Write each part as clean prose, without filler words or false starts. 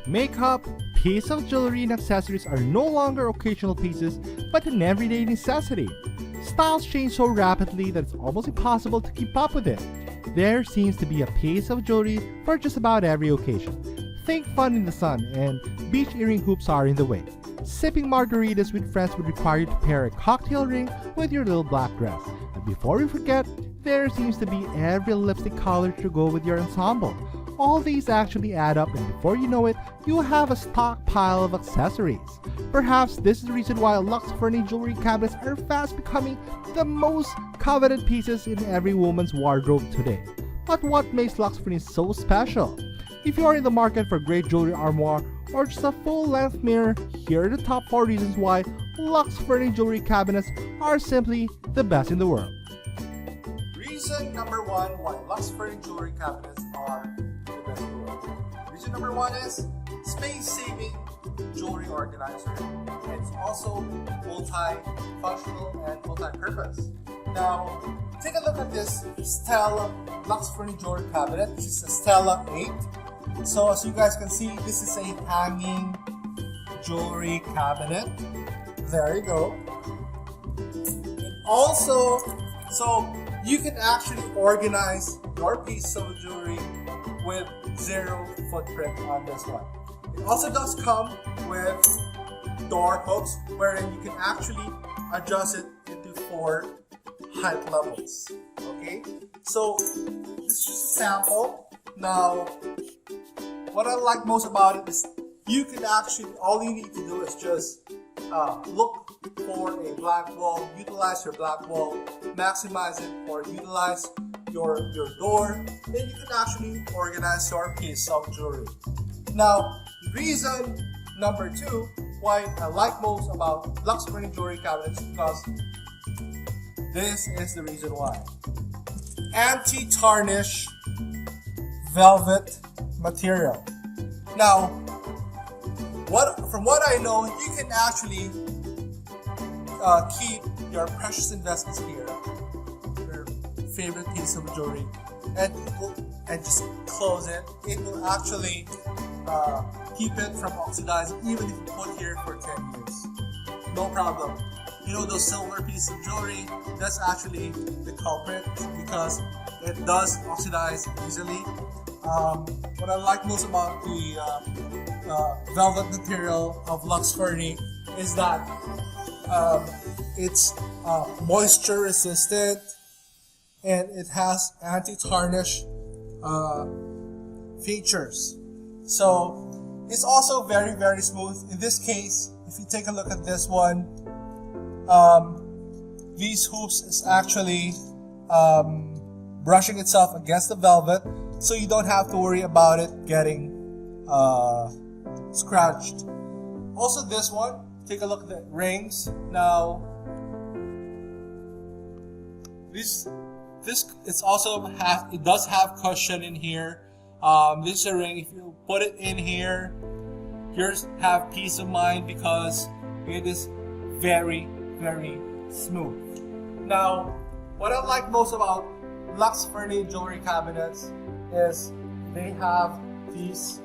Makeup, pieces of jewelry, and accessories are no longer occasional pieces, but an everyday necessity. Styles change so rapidly that it's almost impossible to keep up with it. There seems to be a piece of jewelry for just about every occasion. Think fun in the sun, and beach earring hoops are in the way. Sipping margaritas with friends would require you to pair a cocktail ring with your little black dress. And before we forget, there seems to be every lipstick color to go with your ensemble. All these actually add up, and before you know it, you have a stockpile of accessories. Perhaps this is the reason why LUXFURNI Jewelry Cabinets are fast becoming the most coveted pieces in every woman's wardrobe today. But what makes LUXFURNI so special? If you are in the market for great jewelry armoire or just a full-length mirror, here are the top 4 reasons why LUXFURNI Jewelry Cabinets are simply the best in the world. Reason number 1 why LUXFURNI Jewelry Cabinets are the best in the world. Reason number 1 is space-saving jewelry organizer. It's also multi-functional and multi-purpose. Now, take a look at this Stella LUXFURNI Jewelry Cabinet. This is a Stella 8. So as you guys can see, this is a hanging jewelry cabinet. There you go. And also, so you can actually organize your piece of jewelry with zero footprint on this one. It also does come with door hooks wherein you can actually adjust it into 4 height levels. Okay, so this is just a sample. Now, what I like most about it is you can actually, all you need to do is just look for a black wall, utilize your black wall, maximize it, or utilize your door, then you can actually organize your piece of jewelry. Now, reason number 2 why I like most about LUXFURNI Jewelry Cabinets is because this is the reason why. Anti-tarnish velvet material. Now, from what I know, you can actually keep your precious investments here, your favorite piece of jewelry, and just close it. It will actually keep it from oxidizing even if you put here for 10 years. No problem. You know those silver pieces of jewelry, that's actually the culprit because it does oxidize easily. What I like most about the velvet material of LUXFURNI is that it's moisture resistant and it has anti-tarnish features. So it's also very, very smooth. In this case, if you take a look at this one, these hoops is actually brushing itself against the velvet, so you don't have to worry about it getting scratched. Also this one, take a look at the rings. Now this it's also it does have cushion in here. This is a ring. If you put it in here, you have peace of mind because it is very, very smooth. Now, what I like most about LUXFURNI Jewelry Cabinets is they have these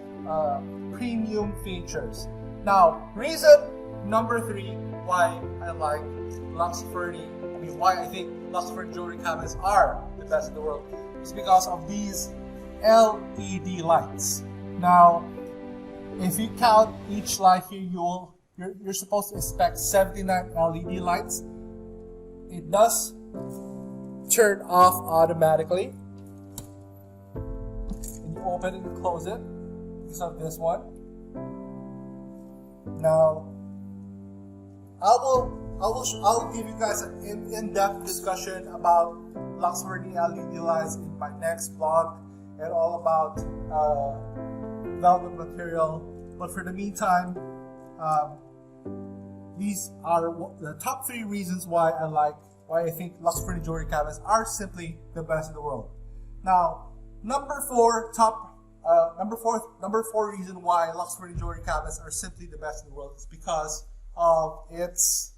premium features. Now, reason number 3 why I like LUXFURNI, why I think LUXFURNI Jewelry Cabinets are the best in the world, is because of these LED lights. Now, if you count each light here, you're supposed to expect 79 LED lights. It does turn off automatically. And you open it and close it because of this one. Now, I'll give you guys an in-depth discussion about LUXFURNI LED lights in my next vlog and all about velvet material. But for the meantime, these are the top 3 reasons why I think LUXFURNI Jewelry Cabinets are simply the best in the world. Now, number 4 reason why LUXFURNI Jewelry Cabinets are simply the best in the world is because of its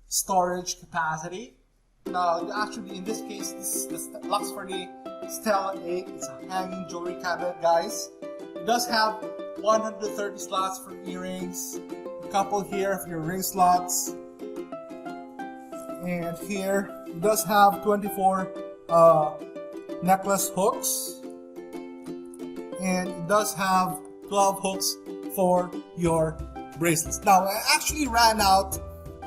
storage capacity. Now, actually, in this case, this is the LUXFURNI Stella 8. It's a hanging jewelry cabinet, guys. It does have 130 slots for earrings, a couple here for your ring slots, and here it does have 24 necklace hooks, and it does have 12 hooks for your bracelets. Now I actually ran out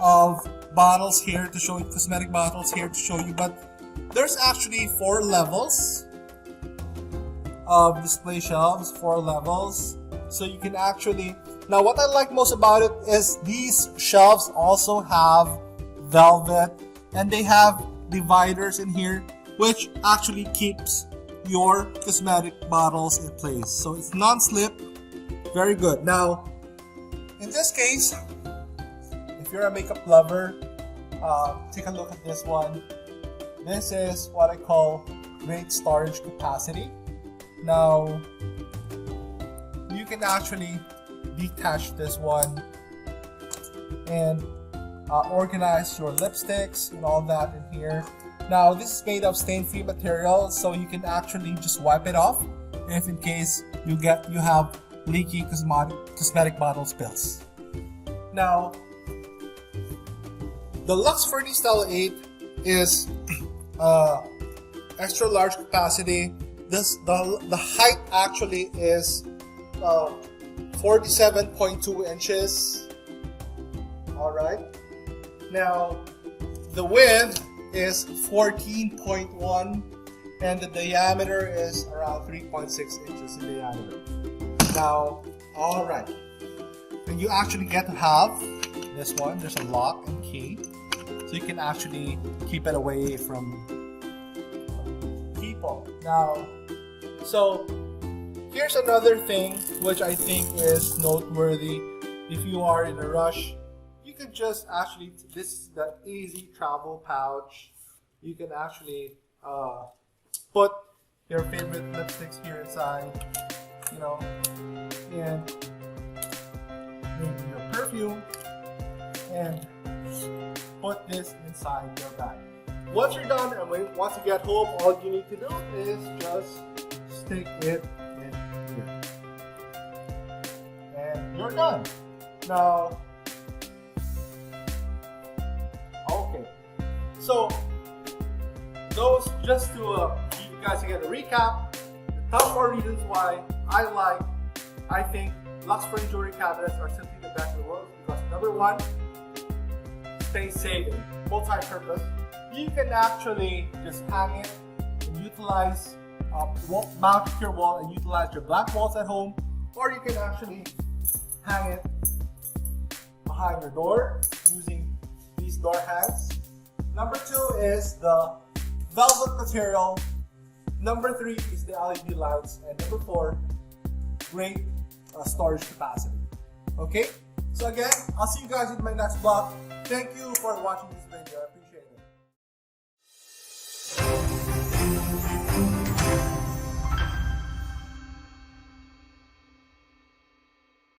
of bottles here to show you, cosmetic bottles here to show you, but there's actually 4 levels of display shelves, 4 levels. So you can actually, now what I like most about it is these shelves also have velvet, and they have dividers in here which actually keeps your cosmetic bottles in place. So it's non-slip, very good. Now in this case, if you're a makeup lover, take a look at this one. This is what I call great storage capacity. Now you can actually detach this one and organize your lipsticks and all that in here. Now this is made of stain-free material, so you can actually just wipe it off if in case you have leaky cosmetic bottle spills. Now the LUXFURNI Style 8 is extra large capacity. The height actually is 47.2 inches. Alright. Now the width is 14.1 and the diameter is around 3.6 inches in diameter. Now, alright. And you actually get to have this one. There's a lock and key, so you can actually keep it away from people. Now, so here's another thing which I think is noteworthy. If you are in a rush, you can just actually, this is the easy travel pouch. You can actually put your favorite lipsticks here inside, you know, and maybe your perfume, and put this inside your bag. Once you're done and once you get home, all you need to do is just stick it in here. And you're done. Now, okay. So, those, just to give you guys again a recap, the top 4 reasons why I think LUXFURNI Jewelry Cabinets are simply the best in the world, because number 1, space saving, multi-purpose. You can actually just hang it and utilize, mount it to your wall and utilize your black walls at home, or you can actually hang it behind your door using these door hangs. Number 2 is the velvet material. Number 3 is the LED lights, and number 4, great storage capacity. Okay, so again, I'll see you guys in my next vlog. Thank you for watching this video. I appreciate it.